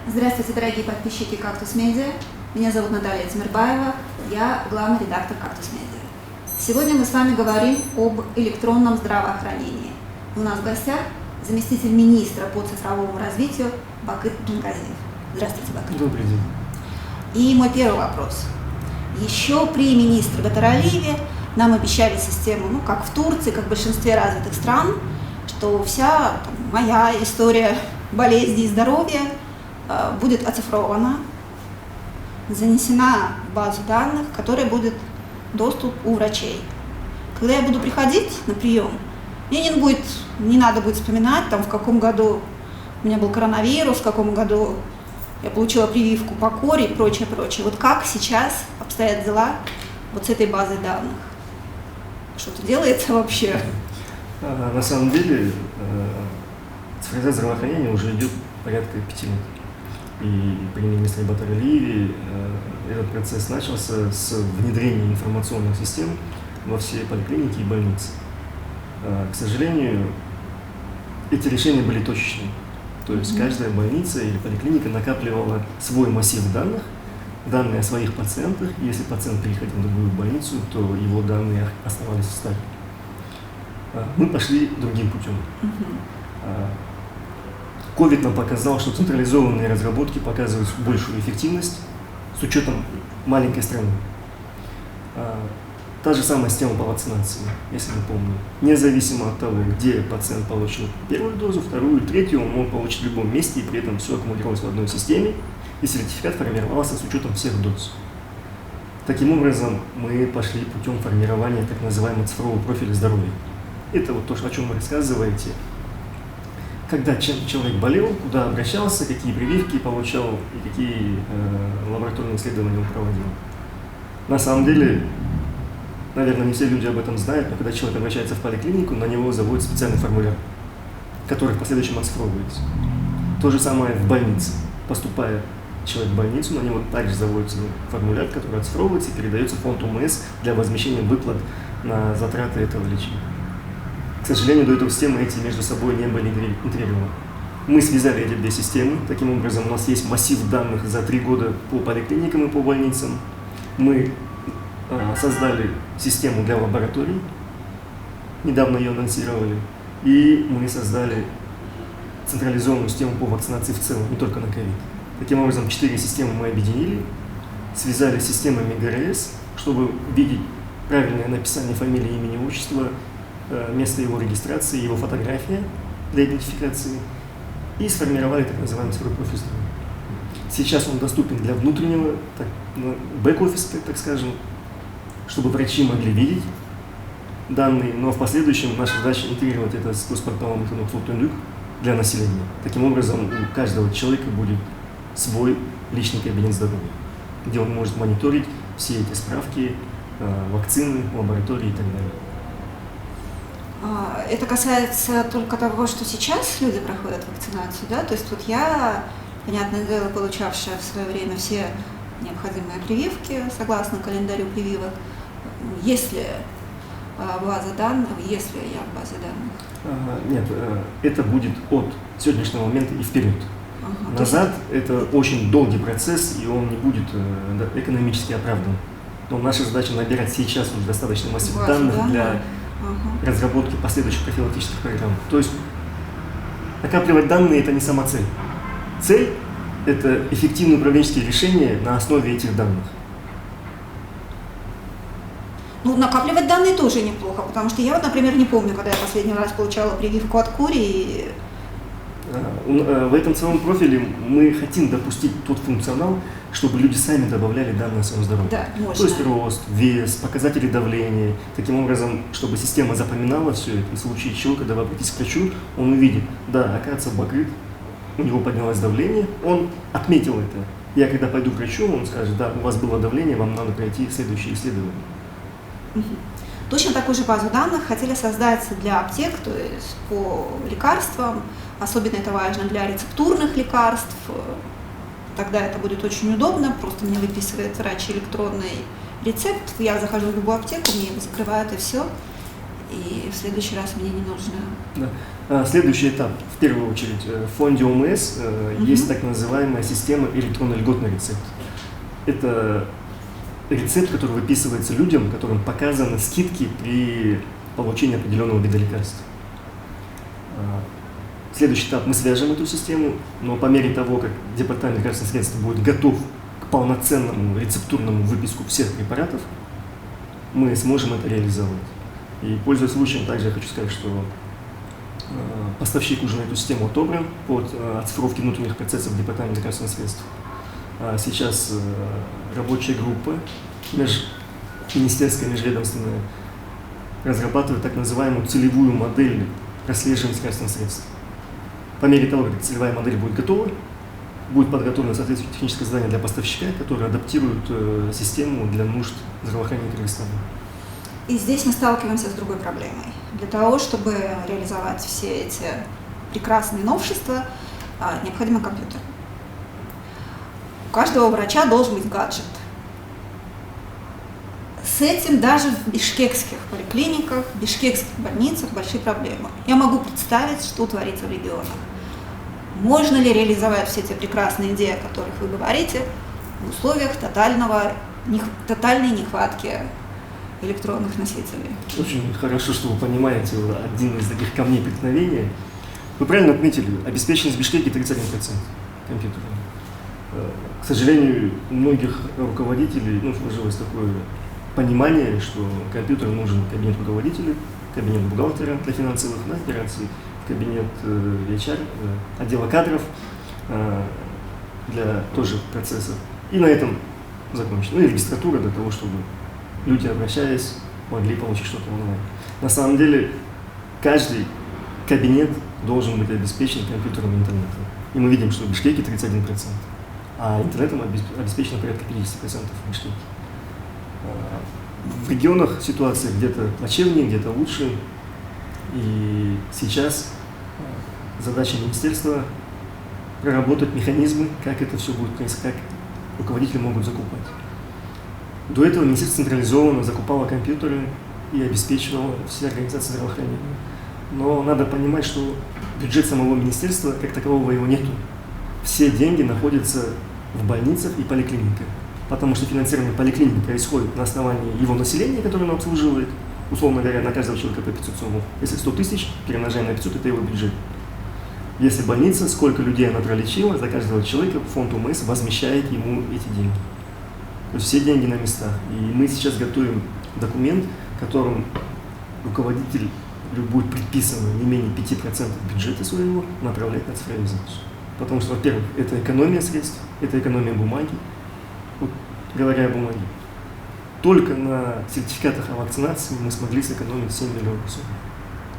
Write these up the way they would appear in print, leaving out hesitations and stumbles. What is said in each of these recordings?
Здравствуйте, дорогие подписчики «Кактус Медиа». Меня зовут Наталья Тимирбаева, я главный редактор «Кактус Медиа». Сегодня мы с вами говорим об электронном здравоохранении. У нас в гостях заместитель министра по цифровому развитию Бакыт Джангазиев. Здравствуйте, Бакыт. Добрый день. И мой первый вопрос. Еще при министре Батыралиеве нам обещали систему, как в Турции, как в большинстве развитых стран, что вся моя история болезни и здоровья будет оцифрована, занесена в базу данных, в которой будет доступ у врачей. Когда я буду приходить на прием, мне не надо будет вспоминать, в каком году у меня был коронавирус, в каком году я получила прививку по коре и прочее. Вот как сейчас обстоят дела с этой базой данных? Что-то делается вообще? На самом деле цифровизация здравоохранения уже идет порядка 5 лет. И при министре Батыралиеве этот процесс начался с внедрения информационных систем во все поликлиники и больницы. К сожалению, эти решения были точечные. То есть каждая больница или поликлиника накапливала свой массив данных, данные о своих пациентах. Если пациент переходил в другую больницу, то его данные оставались в стаде. Мы пошли другим путем. COVID нам показал, что централизованные разработки показывают большую эффективность с учетом маленькой страны. Та же самая система по вакцинации, если мы помним. Независимо от того, где пациент получил первую дозу, вторую, третью, он мог получить в любом месте, и при этом все аккумулировалось в одной системе, и сертификат формировался с учетом всех доз. Таким образом, мы пошли путем формирования так называемого цифрового профиля здоровья. Это то, о чем вы рассказываете. Когда человек болел, куда обращался, какие прививки получал и какие лабораторные исследования он проводил. На самом деле, наверное, не все люди об этом знают, но когда человек обращается в поликлинику, на него заводят специальный формуляр, который в последующем оцифровывается. То же самое в больнице. Поступая человек в больницу, на него также заводится формуляр, который оцифровывается и передается в фонд УМС для возмещения выплат на затраты этого лечения. К сожалению, до этого системы эти между собой не были интегрированы. Мы связали эти две системы. Таким образом, у нас есть массив данных за 3 года по поликлиникам и по больницам. Мы создали систему для лабораторий, недавно ее анонсировали, и мы создали централизованную систему по вакцинации в целом, не только на ковид. Таким образом, 4 системы мы объединили, связали с системами ГРС, чтобы видеть правильное написание фамилии, имени, отчества, место его регистрации, его фотография для идентификации, и сформировали так называемый цифровой профиль здоровья. Сейчас он доступен для внутреннего бэк-офиса, так скажем, чтобы врачи могли видеть данные, но в последующем наша задача интегрировать это с госпорталом «Интернет-флот-Тундук» для населения. Таким образом, у каждого человека будет свой личный кабинет здоровья, где он может мониторить все эти справки, вакцины, лаборатории и так далее. Это касается только того, что сейчас люди проходят вакцинацию, да? То есть я, понятное дело, получавшая в свое время все необходимые прививки согласно календарю прививок, если база данных, если я в базе данных? Нет, это будет от сегодняшнего момента и вперед. Назад это очень долгий процесс, и он не будет экономически оправдан. Но наша задача набирать сейчас уже достаточно массив данных для разработки последующих профилактических программ. То есть накапливать данные – это не сама цель. Цель – это эффективные управленческие решения на основе этих данных. Накапливать данные тоже неплохо, потому что я, например, не помню, когда я последний раз получала прививку от кури. В этом целом профиле мы хотим допустить тот функционал, чтобы люди сами добавляли данные о своем здоровье. Да, можно. То есть рост, вес, показатели давления. Таким образом, чтобы система запоминала все это, и в случае чего, когда вы обратитесь к врачу, он увидит, да, оказывается, Бакыт, у него поднялось давление, он отметил это. Я когда пойду к врачу, он скажет, да, у вас было давление, вам надо пройти следующее исследование. Точно такую же базу данных хотели создать для аптек, то есть по лекарствам. Особенно это важно для рецептурных лекарств. Тогда это будет очень удобно. Просто мне выписывает врач электронный рецепт. Я захожу в любую аптеку, мне его закрывают и все. и в следующий раз мне не нужно. Да. Следующий этап, в первую очередь, в фонде ОМС есть так называемая система электронно-льготный рецепт. Это рецепт, который выписывается людям, которым показаны скидки при получении определенного вида лекарств. Следующий этап, мы свяжем эту систему, но по мере того, как Департамент лекарственных средств будет готов к полноценному рецептурному выписку всех препаратов, мы сможем это реализовать. И, пользуясь случаем, также я хочу сказать, что поставщик уже на эту систему отобран под оцифровки внутренних процессов Департамента лекарственных средств. Сейчас рабочая группа, министерская, межведомственная, разрабатывает так называемую целевую модель прослеживания лекарственных средств. По мере того, как целевая модель будет готова, будет подготовлено соответствующее техническое задание для поставщика, который адаптирует систему для нужд здравоохранения Кыргызстана. И здесь мы сталкиваемся с другой проблемой. Для того, чтобы реализовать все эти прекрасные новшества, необходим компьютер. У каждого врача должен быть гаджет. С этим даже в бишкекских поликлиниках, в бишкекских больницах большие проблемы. Я могу представить, что творится в регионах. Можно ли реализовать все эти прекрасные идеи, о которых вы говорите, в условиях тотальной нехватки электронных носителей? Очень хорошо, что вы понимаете один из таких камней преткновения. Вы правильно отметили, обеспеченность в Бишкеке 31% компьютером. К сожалению, у многих руководителей сложилось такое понимание, что компьютер нужен кабинет руководителя, кабинет бухгалтера для финансовых операций, кабинет HR, отдела кадров для тоже процессов. И на этом закончить. И регистратура для того, чтобы люди, обращаясь, могли получить что-то онлайн. На самом деле, каждый кабинет должен быть обеспечен компьютером и интернетом. И мы видим, что в Бишкеке 31%, а интернетом обеспечено порядка 50% в Бишкеке. В регионах ситуация где-то плачевнее, где-то лучше. И сейчас задача министерства проработать механизмы, как это все будет происходить, как руководители могут закупать. До этого министерство централизованно закупало компьютеры и обеспечивало все организации здравоохранения. Но надо понимать, что бюджет самого министерства, как такового, его нету. Все деньги находятся в больницах и поликлиниках. Потому что финансирование поликлиники происходит на основании его населения, которое оно обслуживает, условно говоря, на каждого человека по 500 сомов. Если 100 тысяч, перемножаем на 500, это его бюджет. Если больница, сколько людей она пролечила, за каждого человека фонд ОМС возмещает ему эти деньги. То есть все деньги на местах. И мы сейчас готовим документ, которым руководитель будет предписано не менее 5% бюджета своего направлять на цифровизацию. Потому что, во-первых, это экономия средств, это экономия бумаги. Вот, говоря о бумаге, только на сертификатах о вакцинации мы смогли сэкономить 7 миллионов сомов.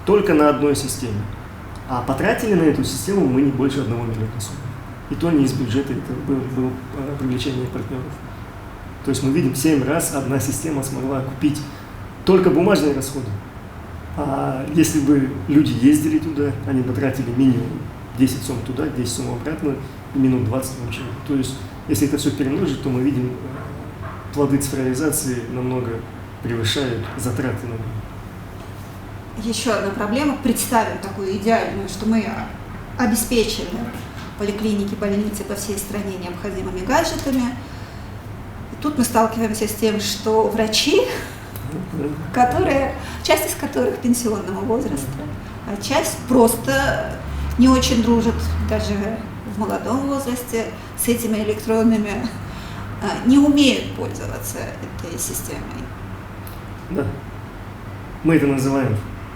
Только на одной системе. А потратили на эту систему мы не больше 1 миллиона сомов. И то не из бюджета, это было привлечение партнеров. То есть мы видим, 7 раз одна система смогла купить только бумажные расходы. А если бы люди ездили туда, они потратили минимум 10 сом туда, 10 сом обратно, и минут 20 получили. То есть, если это все перемножить, то мы видим, плоды цифровизации намного превышают затраты на нее. Еще одна проблема. Представим такую идеальную, что мы обеспечили поликлиники, больницы по всей стране необходимыми гаджетами. И тут мы сталкиваемся с тем, что врачи, часть из которых пенсионного возраста, а часть просто не очень дружит, даже в молодом возрасте, с этими электронными, не умеют пользоваться этой системой. Да. Мы это называем,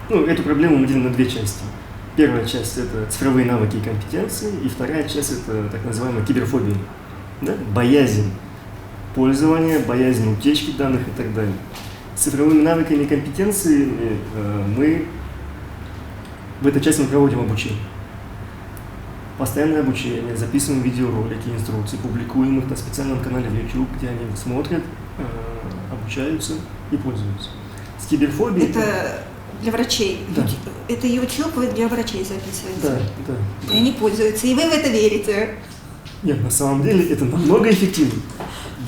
эту проблему мы делим на две части. Первая часть – это цифровые навыки и компетенции, и вторая часть – это так называемая киберфобия. Да? Боязнь пользования, боязнь утечки данных и так далее. С цифровыми навыками и компетенциями мы в этой части мы проводим обучение. Постоянное обучение, записываем видеоролики, инструкции, публикуем их на специальном канале в YouTube, где они смотрят, обучаются и пользуются. С киберфобией... Это для врачей. Да. Это YouTube вы для врачей записываете. Да. И они пользуются, и вы в это верите. Нет, на самом деле это намного эффективнее.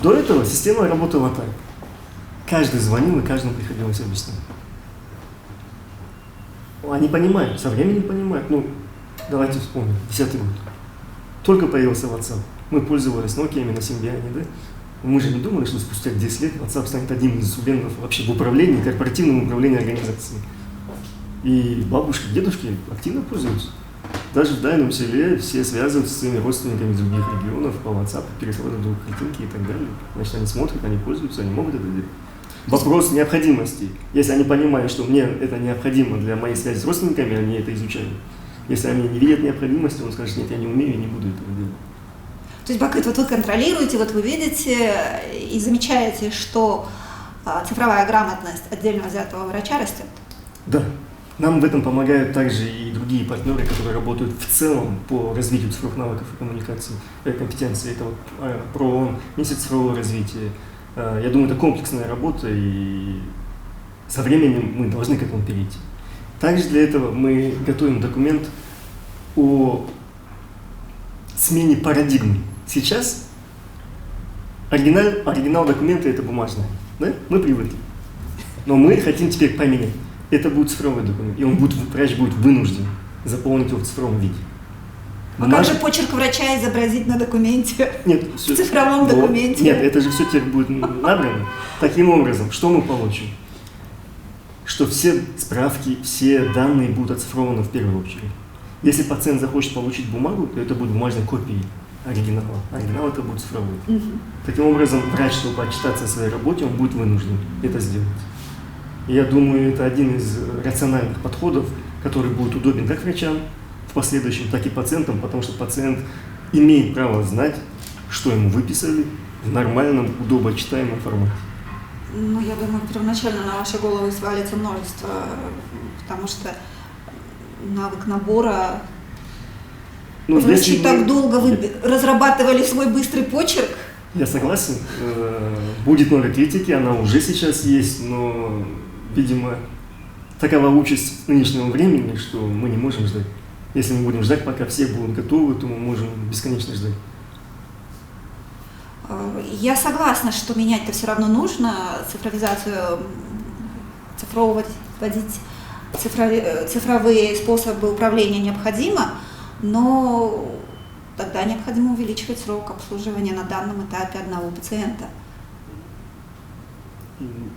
До этого система работала так. Каждый звонил, и каждому приходилось объяснять. Они понимают, со временем понимают. Ну, давайте вспомним, 10-й год. Только появился WhatsApp. Мы пользовались Nokia на Symbian, да? Мы же не думали, что спустя 10 лет WhatsApp станет одним из инструментов вообще в управлении, корпоративном управлении организацией. И бабушки, дедушки активно пользуются. Даже в дальнем селе все связываются с своими родственниками из других регионов по WhatsApp, пересылают друг картинки и так далее. Значит, они смотрят, они пользуются, они могут это делать. Вопрос необходимости. Если они понимают, что мне это необходимо для моей связи с родственниками, они это изучают. Если они не видят необходимости, он скажет, нет, я не умею и не буду этого делать. То есть, Бакыт, вот вы контролируете, вот вы видите и замечаете, что цифровая грамотность отдельно взятого врача растет? Да. Нам в этом помогают также и другие партнеры, которые работают в целом по развитию цифровых навыков и коммуникаций, компетенций. Это вот ПРООН, Месяц цифрового развития. Я думаю, это комплексная работа, и со временем мы должны к этому перейти. Также для этого мы готовим документ о смене парадигмы. Сейчас оригинал документа – это бумажный, да? Мы привыкли. Но мы хотим теперь поменять. Это будет цифровой документ, и врач будет вынужден заполнить его в цифровом виде. А как же почерк врача изобразить на документе? Нет, в цифровом документе? Нет, это же все теперь будет набрано. Таким образом, что мы получим? Что все справки, все данные будут оцифрованы в первую очередь. Если пациент захочет получить бумагу, то это будет бумажной копией оригинала. Оригинал это будет цифровой. Таким образом, врач, чтобы отчитаться о своей работе, он будет вынужден это сделать. И я думаю, это один из рациональных подходов, который будет удобен как врачам в последующем, так и пациентам, потому что пациент имеет право знать, что ему выписали в нормальном, удобочитаемом формате. Ну, я думаю, первоначально на ваши головы свалится множество, потому что навык набора... Врачи так долго разрабатывали свой быстрый почерк. Я согласен. Будет много критики, она уже сейчас есть, но, видимо, такова участь нынешнего времени, что мы не можем ждать. Если мы будем ждать, пока все будут готовы, то мы можем бесконечно ждать. Я согласна, что менять-то все равно нужно, цифровизацию, вводить цифровые способы управления необходимо, но тогда необходимо увеличивать срок обслуживания на данном этапе одного пациента.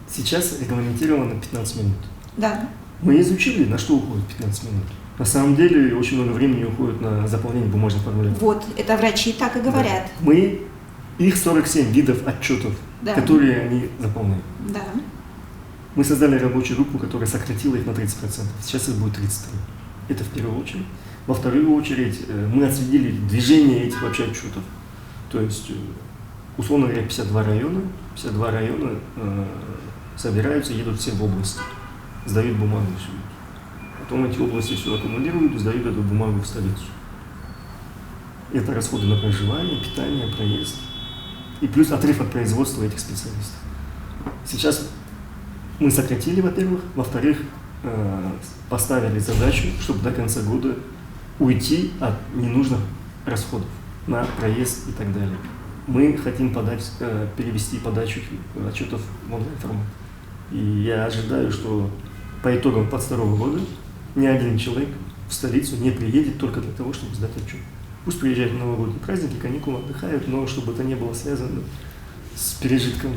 Сейчас регламентировано 15 минут. Да. Мы изучили, на что уходит 15 минут. На самом деле очень много времени уходит на заполнение бумажных формуляров. Вот, это врачи так и говорят. Да. Их 47 видов отчетов, да, которые они заполняют. Да. Мы создали рабочую группу, которая сократила их на 30%. Сейчас их будет 33. Это в первую очередь. Во вторую очередь мы отследили движение этих вообще отчетов. То есть, условно говоря, 52 района собираются, едут все в области, сдают бумагу всю. Потом эти области все аккумулируют и сдают эту бумагу в столицу. Это расходы на проживание, питание, проезд. И плюс отрыв от производства этих специалистов. Сейчас мы сократили, во-первых. Во-вторых, поставили задачу, чтобы до конца года уйти от ненужных расходов на проезд и так далее. Мы хотим перевести подачу отчетов в онлайн-формат. И я ожидаю, что по итогам 2022 года ни один человек в столицу не приедет только для того, чтобы сдать отчет. Пусть приезжают на новогодние праздники, каникулы, отдыхают, но чтобы это не было связано с пережитком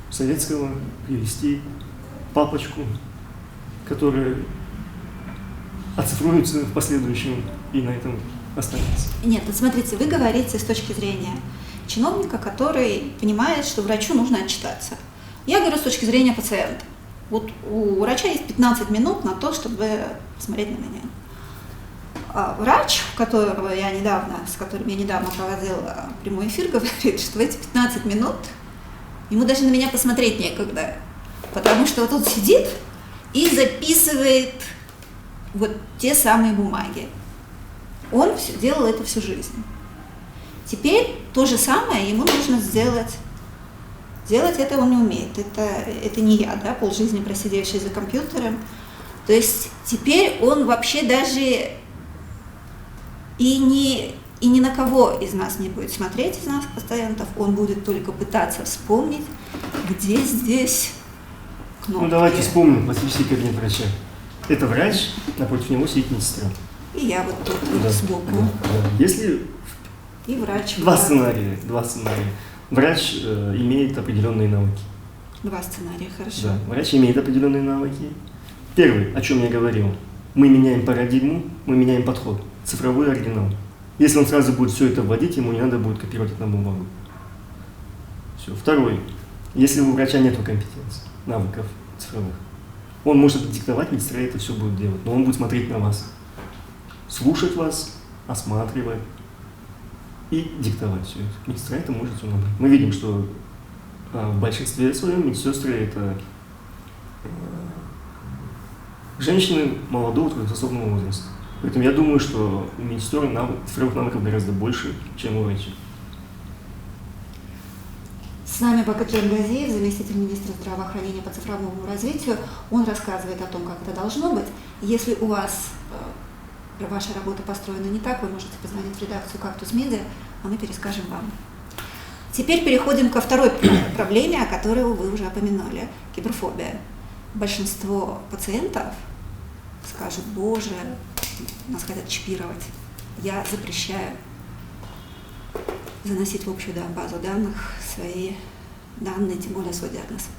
советского, привезти папочку, которая оцифруется в последующем и на этом останется. Нет, вот смотрите, вы говорите с точки зрения чиновника, который понимает, что врачу нужно отчитаться. Я говорю с точки зрения пациента. Вот у врача есть 15 минут на то, чтобы посмотреть на меня. А врач, с которым я недавно проводила прямой эфир, говорит, что в эти 15 минут ему даже на меня посмотреть некогда. Потому что вот он сидит и записывает вот те самые бумаги. Он делал это всю жизнь. Теперь то же самое ему нужно сделать. Делать это он не умеет. Это не я, да, полжизни просидевший за компьютером. То есть теперь он вообще даже и ни на кого из нас не будет смотреть, из нас пациентов. Он будет только пытаться вспомнить, где здесь кнопки. Ну давайте вспомним классический кабинет врача. Это врач, напротив него сидит медсестра. И я вот тут сбоку. Да. Если И врач. Два сценария. Врач имеет определенные навыки. Два сценария, хорошо. Да, врач имеет определенные навыки. Первый, о чем я говорил, мы меняем парадигму, мы меняем подход, цифровой оригинал. Если он сразу будет все это вводить, ему не надо будет копировать это на бумагу. Все. Второй, если у врача нет компетенций, навыков цифровых, он может диктовать, медсестра это все будет делать, но он будет смотреть на вас, слушать вас, осматривать и диктовать все это. Медсестра это может все набрать. Мы видим, что в большинстве своем медсестры это женщины молодого трудоспособного возраста. Поэтому я думаю, что у медсестер цифровых навыков гораздо больше, чем у врачей. С нами Бакытжан Газиев, заместитель министра здравоохранения по цифровому развитию. Он рассказывает о том, как это должно быть. Если у вас ваша работа построена не так, вы можете позвонить в редакцию «Кактус Медиа», а мы перескажем вам. Теперь переходим ко второй проблеме, о которой вы уже упомянули – киберфобия. Большинство пациентов скажут: «Боже, нас хотят чипировать, я запрещаю заносить в общую базу данных свои данные, тем более свой диагноз».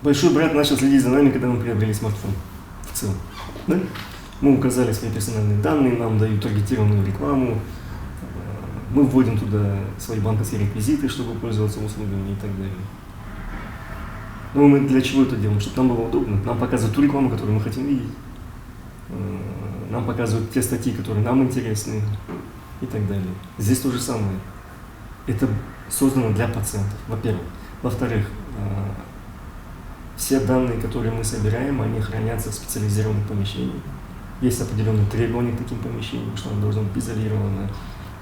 Большой брат начал следить за нами, когда мы приобрели смартфон в целом. Да? Мы указали свои персональные данные, нам дают таргетированную рекламу, мы вводим туда свои банковские реквизиты, чтобы пользоваться услугами и так далее. Но мы для чего это делаем? Чтобы нам было удобно. Нам показывают ту рекламу, которую мы хотим видеть. Нам показывают те статьи, которые нам интересны и так далее. Здесь то же самое. Это создано для пациентов, во-первых. Во-вторых, все данные, которые мы собираем, они хранятся в специализированных помещениях. Есть определенные требования к таким помещениям, что оно должно быть изолировано,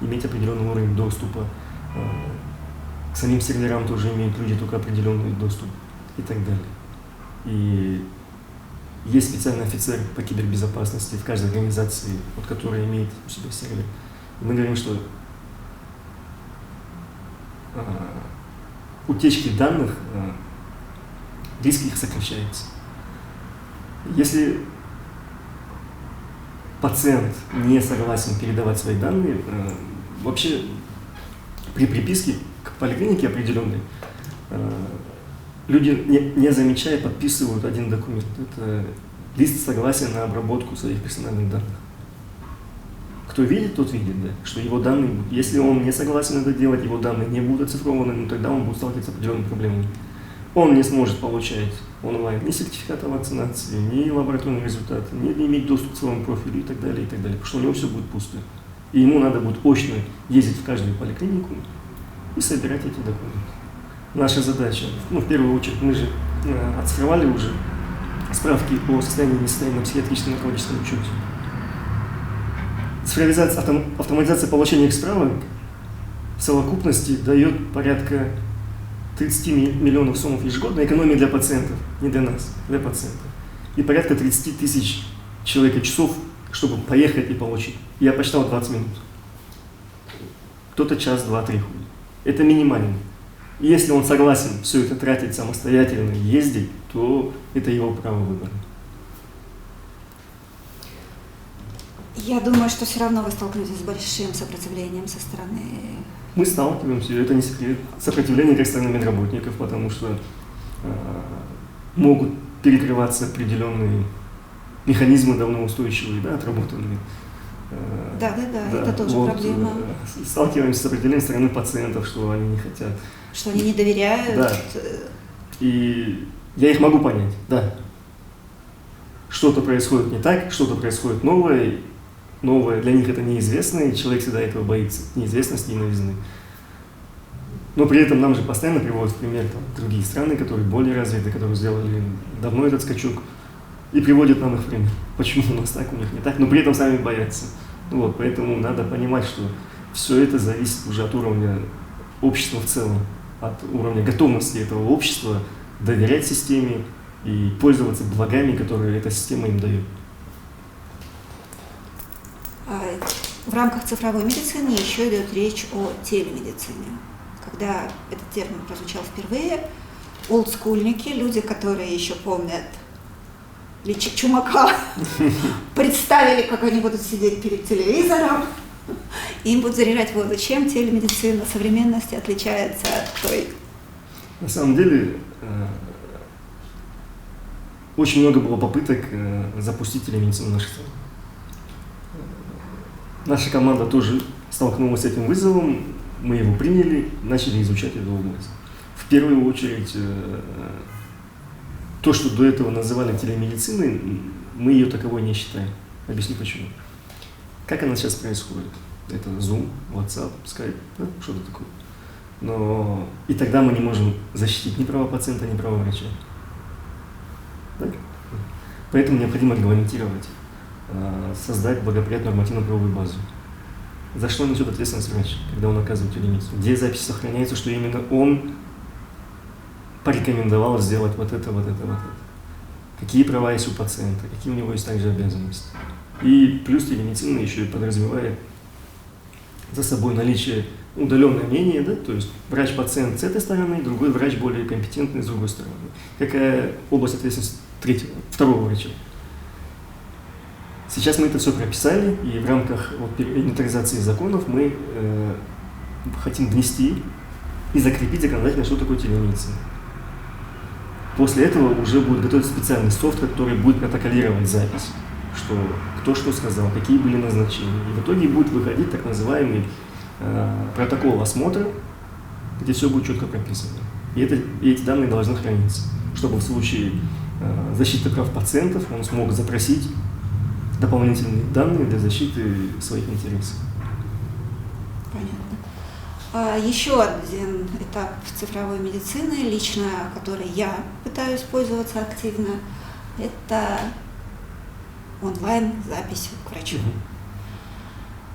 иметь определенный уровень доступа. К самим серверам тоже имеют люди только определенный доступ и так далее. И есть специальный офицер по кибербезопасности в каждой организации, вот, которая имеет у себя сервер. И мы говорим, что утечки данных, риск их сокращается. Если пациент не согласен передавать свои данные, вообще при приписке к поликлинике определенной, люди, не замечая, подписывают один документ. Это лист согласия на обработку своих персональных данных. Кто видит, тот видит, да, что его данные, если он не согласен это делать, его данные не будут оцифрованы, но тогда он будет сталкиваться с определенными проблемами. Он не сможет получать онлайн ни сертификата вакцинации, ни лабораторные результаты, ни иметь доступ к своему профилю и так далее, потому что у него все будет пусто. И ему надо будет очно ездить в каждую поликлинику и собирать эти документы. Наша задача, в первую очередь, мы же оцифровали уже справки о состоянии и несостоянии на психиатрическом и наркологическом учете. Цифровизация, автоматизация получения их справок в совокупности дает порядка 30 миллионов сомов ежегодно экономии для пациентов, не для нас, для пациентов. И порядка 30 тысяч человека-часов, чтобы поехать и получить. Я посчитал 20 минут. Кто-то час, два, три ходит. Это минимально. И если он согласен все это тратить самостоятельно и ездить, то это его право выбора. Я думаю, что все равно вы столкнетесь с большим сопротивлением со стороны... Мы сталкиваемся, это не секрет, сопротивление со стороны медработников, потому что могут перекрываться определенные механизмы давно устойчивые, да, отработанные. Да, это тоже проблема. Сталкиваемся с сопротивлением со стороны пациентов, что они не хотят. Что они не доверяют. Да. И я их могу понять, да. Что-то происходит не так, что-то происходит новое. Новое для них это неизвестно, и человек всегда этого боится, неизвестности и новизны. Но при этом нам же постоянно приводят в пример другие страны, которые более развиты, которые сделали давно этот скачок, и приводят нам их в пример. Почему у нас так, у них не так, но при этом сами боятся. Вот, поэтому надо понимать, что все это зависит уже от уровня общества в целом, от уровня готовности этого общества доверять системе и пользоваться благами, которые эта система им дает. В рамках цифровой медицины еще идет речь о телемедицине. Когда этот термин прозвучал впервые, олдскульники, люди, которые еще помнят личик Чумака, представили, как они будут сидеть перед телевизором, и им будут заряжать воду. Чем телемедицина современности отличается от той? На самом деле, очень много было попыток запустить телемедицину в нашей стране. Наша команда тоже столкнулась с этим вызовом, мы его приняли, начали изучать эту область. В первую очередь, то, что до этого называли телемедициной, мы ее таковой не считаем. Объясню почему. Как она сейчас происходит? Это Zoom, WhatsApp, Skype, да? Что-то такое. Но и тогда мы не можем защитить ни права пациента, ни права врача. Так? Поэтому необходимо регламентировать, создать благоприятную нормативно-правовую базу. За что несет ответственность врач, когда он оказывает телемедицину? Где запись сохраняется, что именно он порекомендовал сделать вот это, вот это, вот это. Какие права есть у пациента, какие у него есть также обязанности. И плюс телемедицина еще и подразумевает за собой наличие удаленное мнение, да, то есть врач-пациент с этой стороны, другой врач более компетентный с другой стороны. Какая область ответственности второго врача? Сейчас мы это все прописали, и в рамках инвентаризации законов мы хотим внести и закрепить законодательно, что такое телемедицина. После этого уже будет готовиться специальный софт, который будет протоколировать запись, что кто что сказал, какие были назначения. И в итоге будет выходить так называемый протокол осмотра, где все будет четко прописано. И эти данные должны храниться, чтобы в случае защиты прав пациентов он смог запросить дополнительные данные для защиты своих интересов. Понятно. Еще один этап цифровой медицины, лично который я пытаюсь пользоваться активно, это онлайн-запись к врачу.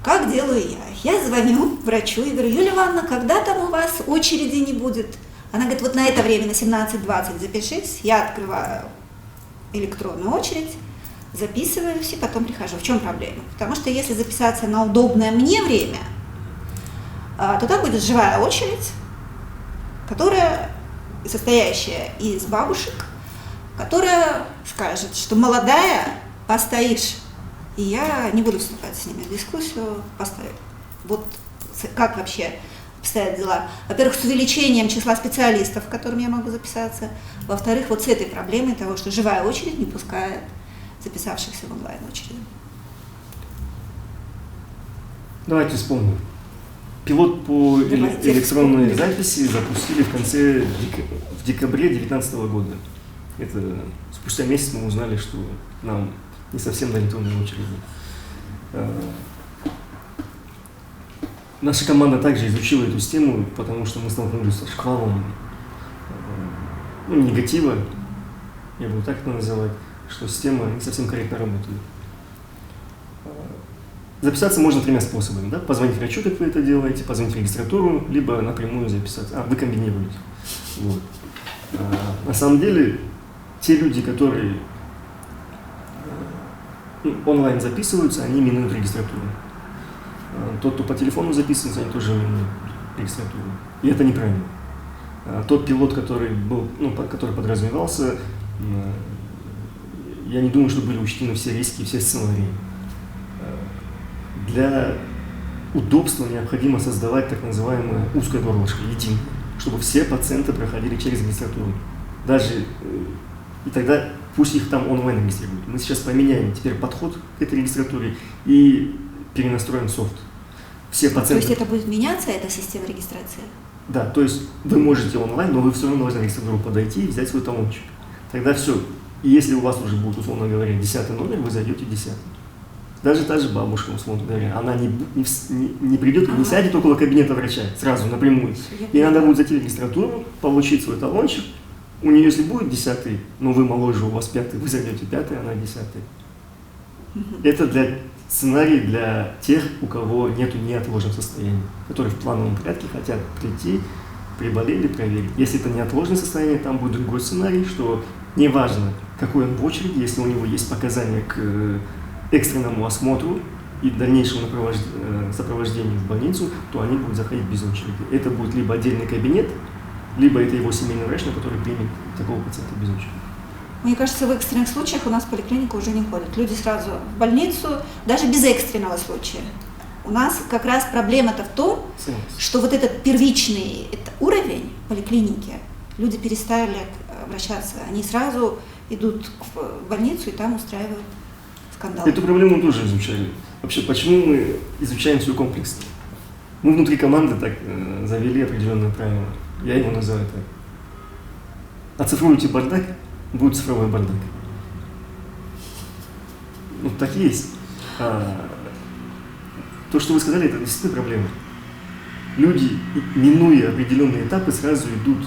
Как делаю я? Я звоню врачу и говорю: Юлия Ивановна, когда там у вас очереди не будет? Она говорит: вот на это время, на 17:20 запишись. Я открываю электронную очередь, записываюсь и потом прихожу. В чем проблема? Потому что если записаться на удобное мне время, то там будет живая очередь, которая состоящая из бабушек, которая скажет, что молодая, постоишь. И я не буду вступать с ними в дискуссию, поставить. Вот как вообще обстоят дела. Во-первых, с увеличением числа специалистов, к которым я могу записаться. Во-вторых, вот с этой проблемой того, что живая очередь не пускает записавшихся в онлайн-очередь. Давайте вспомним. Пилот по электронной записи запустили в декабре 2019 года. Это спустя месяц мы узнали, что нам не совсем на электронной очереди. Наша команда также изучила эту систему, потому что мы столкнулись со шквалом негатива, я буду так это называть, что система не совсем корректно работает. Записаться можно тремя способами. Да? Позвонить врачу, как вы это делаете, позвонить в регистратуру, либо напрямую записаться. Вы комбинируете. Вот. На самом деле, те люди, которые онлайн записываются, они минуют регистратуру. Тот, кто по телефону записывается, они тоже минуют регистратуру. И это неправильно. Тот пилот, который подразумевался, я не думаю, что были учтены все риски и все сценарии. Для удобства необходимо создавать так называемое узкое горлышко, единое, чтобы все пациенты проходили через регистратуру. И тогда пусть их там онлайн регистрируют. Мы сейчас поменяем теперь подход к этой регистратуре и перенастроим софт. Все пациенты... То есть это будет меняться, эта система регистрации? Да, то есть вы можете онлайн, но вы все равно должны в регистратуру подойти и взять свой талончик. Тогда все. И если у вас уже будет, условно говоря, 10-й номер, вы зайдете 10-й. Даже та же бабушка, условно говоря, она не придет и не сядет около кабинета врача сразу, напрямую. Ей надо будет зайти в регистратуру, получить свой талончик. У нее, если будет 10-й, но вы моложе, у вас 5-й, вы зайдете 5-й, она 10-й. Это для сценарий для тех, у кого нету неотложного состояния, которые в плановом порядке хотят прийти, приболели, проверить. Если это неотложное состояние, там будет другой сценарий, что неважно, какой он в очереди, если у него есть показания к экстренному осмотру и дальнейшему сопровождению в больницу, то они будут заходить без очереди. Это будет либо отдельный кабинет, либо это его семейный врач, на который примет такого пациента без очереди. Мне кажется, в экстренных случаях у нас в поликлинику уже не ходят. Люди сразу в больницу, даже без экстренного случая. У нас как раз проблема-то в том, что вот этот первичный уровень поликлиники, люди перестали обращаться, они сразу идут в больницу и там устраивают скандал. Эту проблему тоже изучали. Вообще, почему мы изучаем все комплексно? Мы внутри команды так завели определенные правила. Я его называю так. Оцифруйте бардак, будет цифровой бардак. Ну, так есть. То, что вы сказали, это действительно проблема. Люди, минуя определенные этапы, сразу идут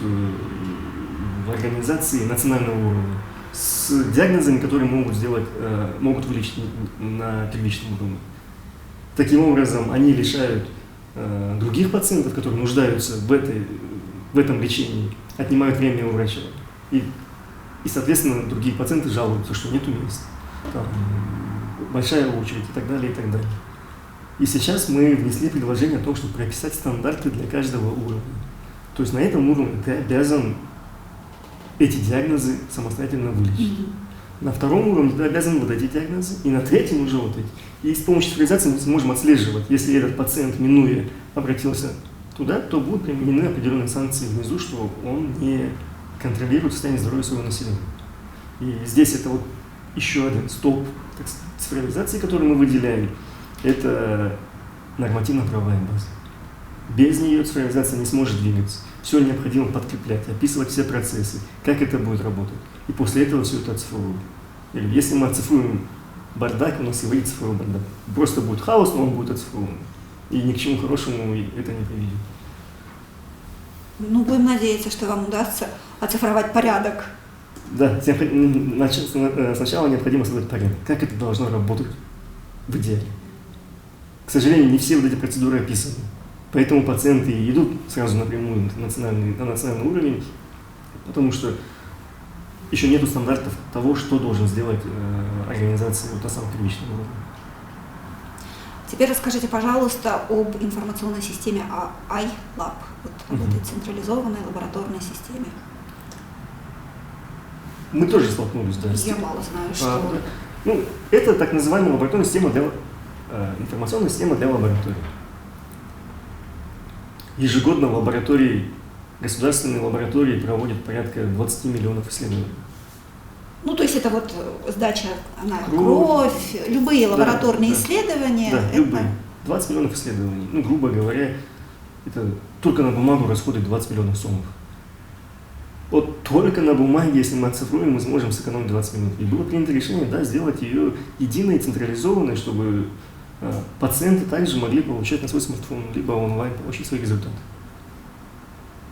в организации национального уровня с диагнозами, которые могут вылечить на первичном уровне. Таким образом, они лишают других пациентов, которые нуждаются в этом лечении, отнимают время у врача. И, соответственно, другие пациенты жалуются, что нету мест, там, большая очередь и так далее, и так далее. И сейчас мы внесли предложение о том, чтобы прописать стандарты для каждого уровня. То есть на этом уровне ты обязан эти диагнозы самостоятельно вылечить. На втором уровне ты обязан выдать эти диагнозы, и на третьем уже вот эти. И с помощью цифровизации мы сможем отслеживать, если этот пациент, минуя, обратился туда, то будут применены определенные санкции внизу, что он не контролирует состояние здоровья своего населения. И здесь это вот еще один столб цифровизации, который мы выделяем, это нормативно-правовая база. Без нее цифровизация не сможет двигаться. Все необходимо подкреплять, описывать все процессы, как это будет работать. И после этого все это оцифровывать. Если мы оцифруем бардак, у нас и выйдет цифровой бардак. Просто будет хаос, но он будет оцифрован. И ни к чему хорошему это не приведет. Ну, будем надеяться, что вам удастся оцифровать порядок. Да, сначала необходимо создать порядок. Как это должно работать в идеале? К сожалению, не все вот эти процедуры описаны. Поэтому пациенты идут сразу напрямую на национальный уровень, потому что еще нет стандартов того, что должен сделать организация вот на самом первичном уровне. Теперь расскажите, пожалуйста, об информационной системе iLab, вот об этой централизованной лабораторной системе. Мы тоже столкнулись, да. Я мало знаю, что... Да. Ну, это так называемая лабораторная система информационная система для лабораторий. Ежегодно в лаборатории, государственные лаборатории проводят порядка 20 миллионов исследований. Ну, то есть это вот сдача на кровь, любые лабораторные исследования. Да, любые. 20 миллионов исследований. Ну, грубо говоря, это только на бумагу расходует 20 миллионов сомов. Вот только на бумаге, если мы оцифруем, мы сможем сэкономить 20 минут. И было принято решение, да, сделать ее единой, централизованной, чтобы пациенты также могли получать на свой смартфон, либо онлайн получить свои результаты.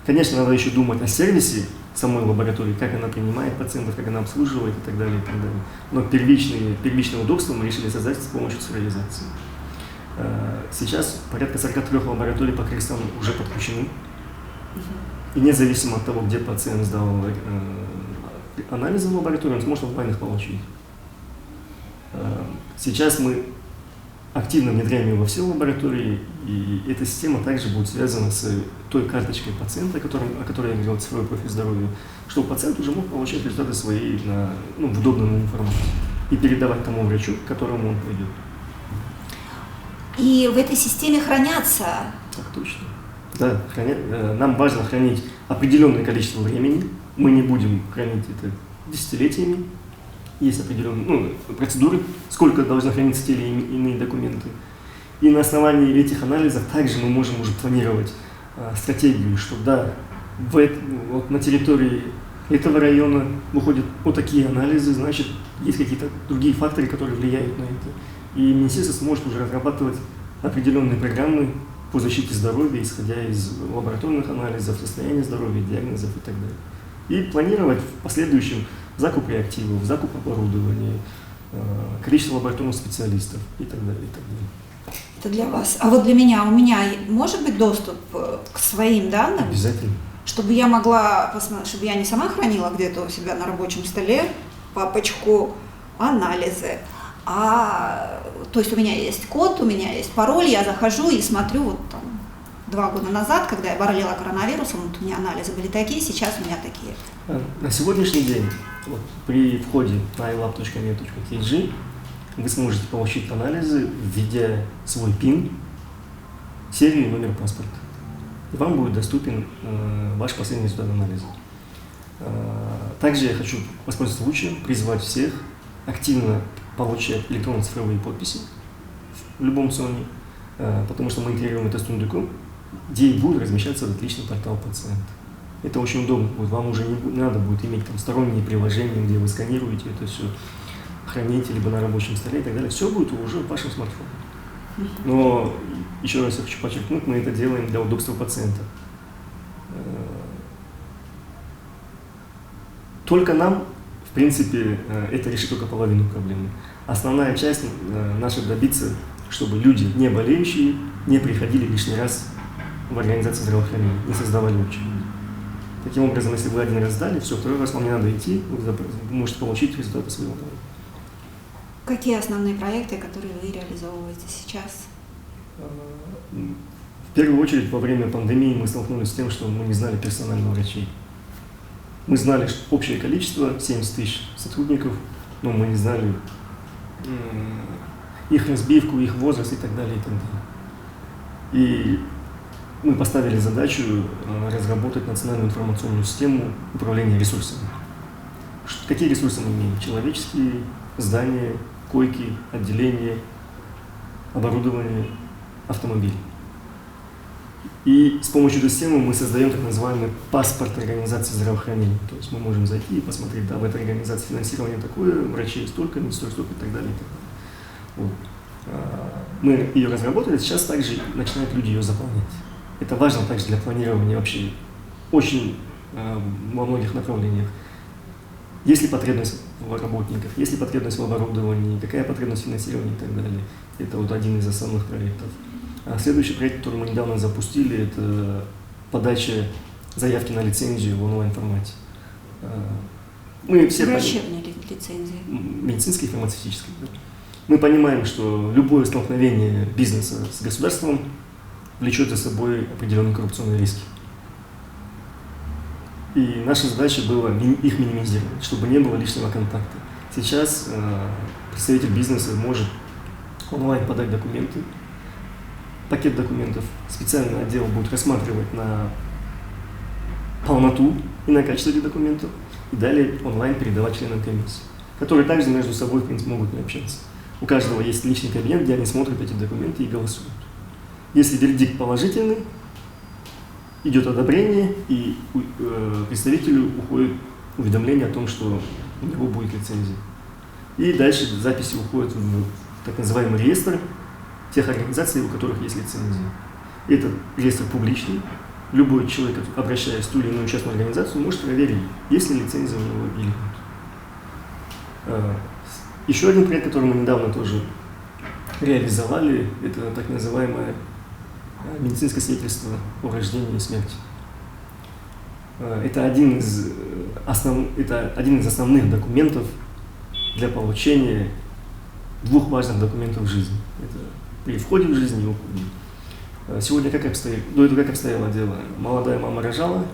Конечно, надо еще думать о сервисе самой лаборатории, как она принимает пациентов, как она обслуживает и так далее, и так далее. Но первичное удобство мы решили создать с помощью цифровизации. Сейчас порядка 43 лабораторий по Кыргызстану уже подключены. И независимо от того, где пациент сдал анализы в лаборатории, он сможет онлайн их получить. Сейчас мы активно внедряем его во все лаборатории, и эта система также будет связана с той карточкой пациента, о которой я говорил, цифровой профиль здоровья, чтобы пациент уже мог получать результаты свои в удобном ему формате и передавать тому врачу, к которому он пойдет. И в этой системе хранятся... Так точно. Да, нам важно хранить определенное количество времени, мы не будем хранить это десятилетиями. Есть определенные процедуры, сколько должны храниться те или иные документы. И на основании этих анализов также мы можем уже планировать стратегию, что да, вот на территории этого района выходят вот такие анализы, значит, есть какие-то другие факторы, которые влияют на это. И министерство сможет уже разрабатывать определенные программы по защите здоровья, исходя из лабораторных анализов, состояния здоровья, диагнозов и так далее. И планировать в последующем закуп реактивов, закуп оборудования, количество лабораторных специалистов и так далее, и так далее. Это для вас. А вот для меня, у меня может быть доступ к своим данным? Обязательно. Чтобы я могла посмотреть, чтобы я не сама хранила где-то у себя на рабочем столе папочку анализы, то есть у меня есть код, у меня есть пароль, я захожу и смотрю вот там 2 года назад, когда я болела коронавирусом, вот у меня анализы были такие, сейчас у меня такие. На сегодняшний день вот, при входе на ilab.me.kg вы сможете получить анализы, введя свой ПИН, серию и номер паспорта. И вам будет доступен ваш последний результат анализа. Также я хочу воспользоваться случаем, призвать всех активно получать электронно-цифровые подписи в любом ЦОНе, потому что мы интегрируем это с Тундуком, где и будет размещаться этот личный портал пациента. Это очень удобно будет. Вам уже не надо будет иметь там сторонние приложения, где вы сканируете это все, храните либо на рабочем столе и так далее. Все будет уже в вашем смартфоне. Но еще раз я хочу подчеркнуть, мы это делаем для удобства пациента. Только нам, в принципе, это решит только половину проблемы. Основная часть наша добиться, чтобы люди, не болеющие, не приходили лишний раз в организацию здравоохранения, не создавали очередь. Таким образом, если вы один раз сдали, все, второй раз вам не надо идти, вы можете получить результаты своего труда. Какие основные проекты, которые вы реализовываете сейчас? В первую очередь, во время пандемии мы столкнулись с тем, что мы не знали персональных врачей. Мы знали общее количество, 70 тысяч сотрудников, но мы не знали их разбивку, их возраст и так далее, и так далее. И мы поставили задачу разработать национальную информационную систему управления ресурсами. Какие ресурсы мы имеем? Человеческие, здания, койки, отделения, оборудование, автомобили. И с помощью этой системы мы создаем так называемый паспорт организации здравоохранения. То есть мы можем зайти и посмотреть, да, в этой организации финансирование такое, врачей столько, медсестер столько и так далее. И так далее. Вот. Мы ее разработали, сейчас также начинают люди ее заполнять. Это важно также для планирования вообще очень во многих направлениях. Есть ли потребность в работниках, есть ли потребность в оборудовании, какая потребность в финансировании и так далее. Это вот один из основных проектов. А следующий проект, который мы недавно запустили, это подача заявки на лицензию в онлайн-формате. Мы все врачебные лицензии. Медицинской и фармацевтической. Да. Мы понимаем, что любое столкновение бизнеса с государством влечет за собой определенные коррупционные риски. И наша задача была их минимизировать, чтобы не было лишнего контакта. Сейчас представитель бизнеса может онлайн подать документы, пакет документов, специальный отдел будет рассматривать на полноту и на качество этих документов, и далее онлайн передавать членам комиссии, которые также между собой, в принципе, могут не общаться. У каждого есть личный кабинет, где они смотрят эти документы и голосуют. Если вердикт положительный, идет одобрение, и представителю уходит уведомление о том, что у него будет лицензия. И дальше записи уходят в так называемый реестр тех организаций, у которых есть лицензия. Этот реестр публичный. Любой человек, обращаясь в ту или иную частную организацию, может проверить, есть ли лицензия у него или нет. Еще один проект, который мы недавно тоже реализовали, это так называемое медицинское свидетельство о рождении и смерти. Это один из основных документов для получения двух важных документов в жизни. Это при входе в жизнь и уходе. Сегодня до этого как обстояло дело? Молодая мама рожала.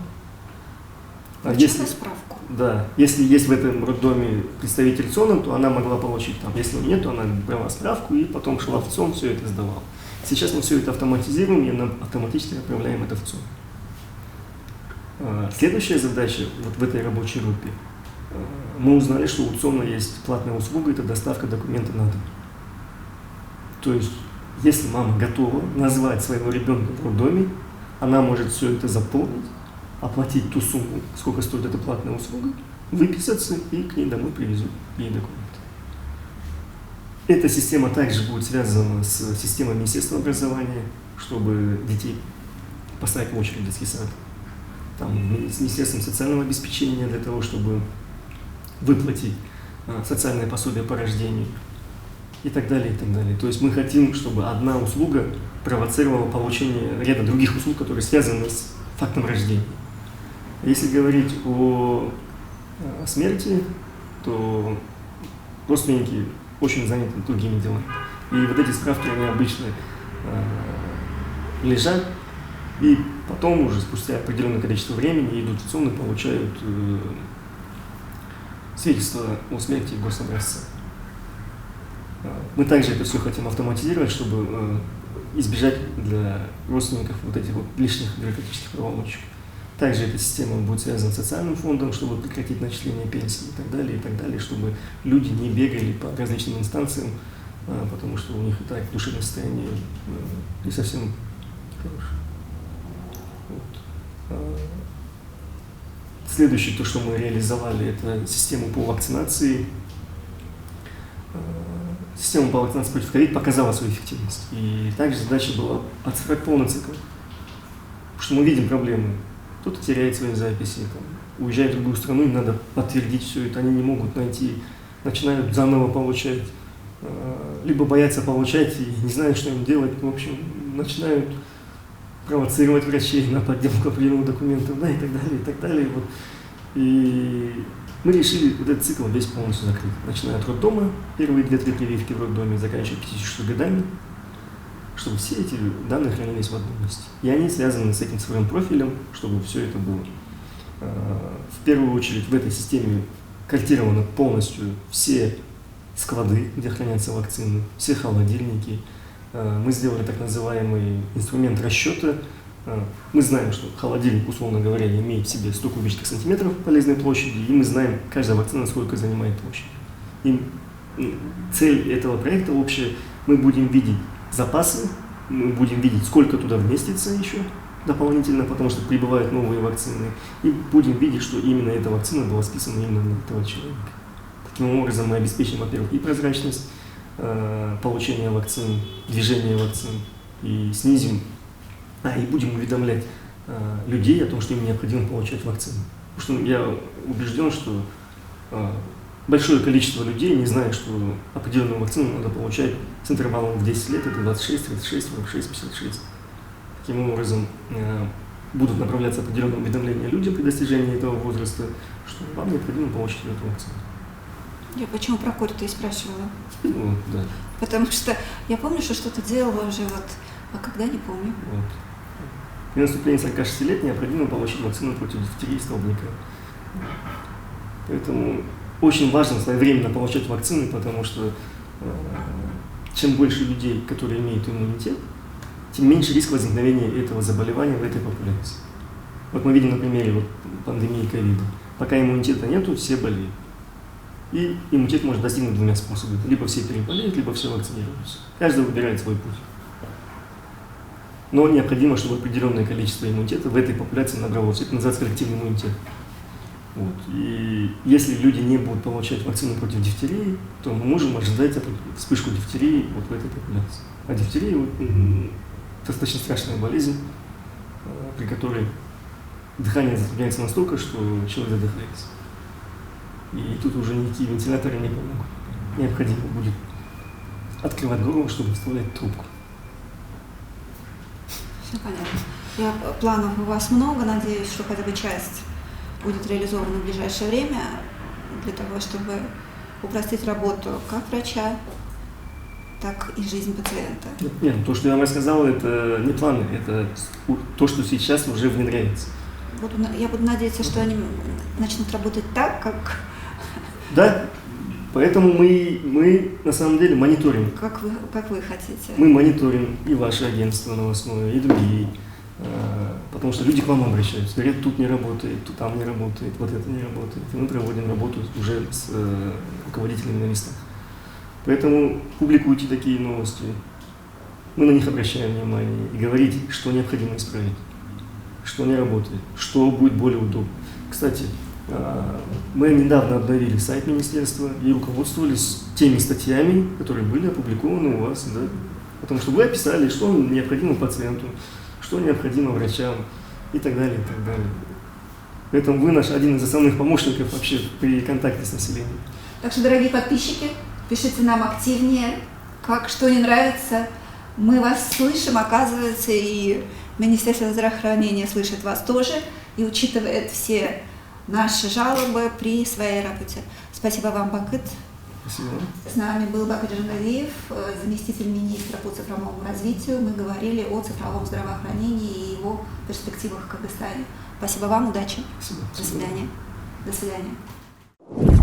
Если справку. Да, если есть в этом роддоме представитель ЦОНа, то она могла получить там. Если нет, то она брала справку и потом шла в ЦОН, все это сдавала. Сейчас мы все это автоматизируем и автоматически отправляем это в ЦОН. Следующая задача вот в этой рабочей группе. Мы узнали, что у ЦОНа есть платная услуга, это доставка документов на дом. То есть, если мама готова назвать своего ребенка в роддоме, она может все это заполнить, оплатить ту сумму, сколько стоит эта платная услуга, выписаться и к ней домой привезут ей документы. Эта система также будет связана с системой Министерства образования, чтобы детей поставить в очередь в детский сад. Там, с Министерством социального обеспечения для того, чтобы выплатить социальное пособие по рождению и так далее, и так далее. То есть мы хотим, чтобы одна услуга провоцировала получение ряда других услуг, которые связаны с фактом рождения. Если говорить о смерти, то родственники очень заняты другими делами. И вот эти справки, они обычно лежат И потом уже спустя определенное количество времени идут в ЦИОН и получают свидетельство о смерти гособразца. Мы также это все хотим автоматизировать, чтобы избежать для родственников вот этих вот лишних бюрократических проволочек. Также эта система будет связана с социальным фондом, чтобы прекратить начисление пенсий и так далее, чтобы люди не бегали по различным инстанциям, потому что у них и так душевное состояние не совсем хорошее. Вот. Следующее, то, что мы реализовали, это систему по вакцинации. Система по вакцинации против ковид показала свою эффективность. И также задача была оцифровать полный цикл. Потому что мы видим проблемы. Кто-то теряет свои записи, уезжает в другую страну, им надо подтвердить все это, они не могут найти, начинают заново получать, либо боятся получать и не знают, что им делать. В общем, начинают провоцировать врачей на подделку определенных документов, да, и так далее, и так далее. Вот. И мы решили вот этот цикл весь полностью закрыть. Начиная от роддома, первые 2-3 прививки в роддоме, заканчивая 56 годами, чтобы все эти данные хранились в одном месте. И они связаны с этим цифровым профилем, чтобы все это было. В первую очередь в этой системе картированы полностью все склады, где хранятся вакцины, все холодильники. Мы сделали так называемый инструмент расчета. Мы знаем, что холодильник, условно говоря, имеет в себе 100 кубических сантиметров полезной площади, и мы знаем, каждая вакцина сколько занимает площадь. И цель этого проекта общая, мы будем видеть запасы, мы будем видеть, сколько туда вместится еще дополнительно, потому что прибывают новые вакцины, и будем видеть, что именно эта вакцина была списана именно на этого человека. Таким образом мы обеспечим, во-первых, и прозрачность получения вакцин, движения вакцин, и снизим, и будем уведомлять людей о том, что им необходимо получать вакцины. Потому что я убежден, что большое количество людей не знает, что определенную вакцину надо получать с интервалом в 10 лет, это 26, 36, 46, 56. Таким образом, будут направляться определенные уведомления людям при достижении этого возраста, что вам необходимо получить эту вакцину. Я почему про корь-то и спрашивала? Вот, да. Потому что я помню, что что-то делала уже а когда, не помню. Вот. При наступлении 46 лет необходимо получить вакцину против дифтерии и столбняка. Поэтому очень важно своевременно получать вакцины, потому что чем больше людей, которые имеют иммунитет, тем меньше риск возникновения этого заболевания в этой популяции. Вот мы видим на примере пандемии ковида. Пока иммунитета нету, все болеют. И иммунитет может достигнуть двумя способами. Либо все переболеют, либо все вакцинируются. Каждый выбирает свой путь. Но необходимо, чтобы определенное количество иммунитета в этой популяции набралось. Это называется коллективный иммунитет. Вот. И если люди не будут получать вакцину против дифтерии, то мы можем ожидать вспышку дифтерии в этой популяции. А дифтерия достаточно страшная болезнь, при которой дыхание затрудняется настолько, что человек задыхается. И тут уже никакие вентиляторы не помогут. Необходимо будет открывать горло, чтобы вставлять трубку. Все понятно. Планов у вас много, надеюсь, что хотя бы часть будет реализована в ближайшее время для того, чтобы упростить работу как врача, так и жизнь пациента. Нет, то, что я вам рассказал, это не планы, это то, что сейчас уже внедряется. Я буду надеяться, что они начнут работать так, как... Да, поэтому мы на самом деле мониторим. Как вы хотите. Мы мониторим и ваше агентство новостное, и другие. Потому что люди к вам обращаются, говорят, тут не работает, тут там не работает, вот это не работает. И мы проводим работу уже с руководителями на местах. Поэтому публикуйте такие новости, мы на них обращаем внимание и говорите, что необходимо исправить, что не работает, что будет более удобно. Кстати, мы недавно обновили сайт министерства и руководствовались теми статьями, которые были опубликованы у вас, да? Потому что вы описали, что необходимо пациенту, что необходимо врачам и так далее, и так далее. Поэтому вы наш один из основных помощников вообще при контакте с населением. Так что, дорогие подписчики, пишите нам активнее, что не нравится. Мы вас слышим, оказывается, и Министерство здравоохранения слышит вас тоже и учитывает все наши жалобы при своей работе. Спасибо вам, Бакыт. Спасибо. С нами был Бакыт Жангалиев, заместитель министра по цифровому развитию. Мы говорили о цифровом здравоохранении и его перспективах в Кыргызстане. Спасибо вам, удачи. Спасибо. До свидания. До свидания.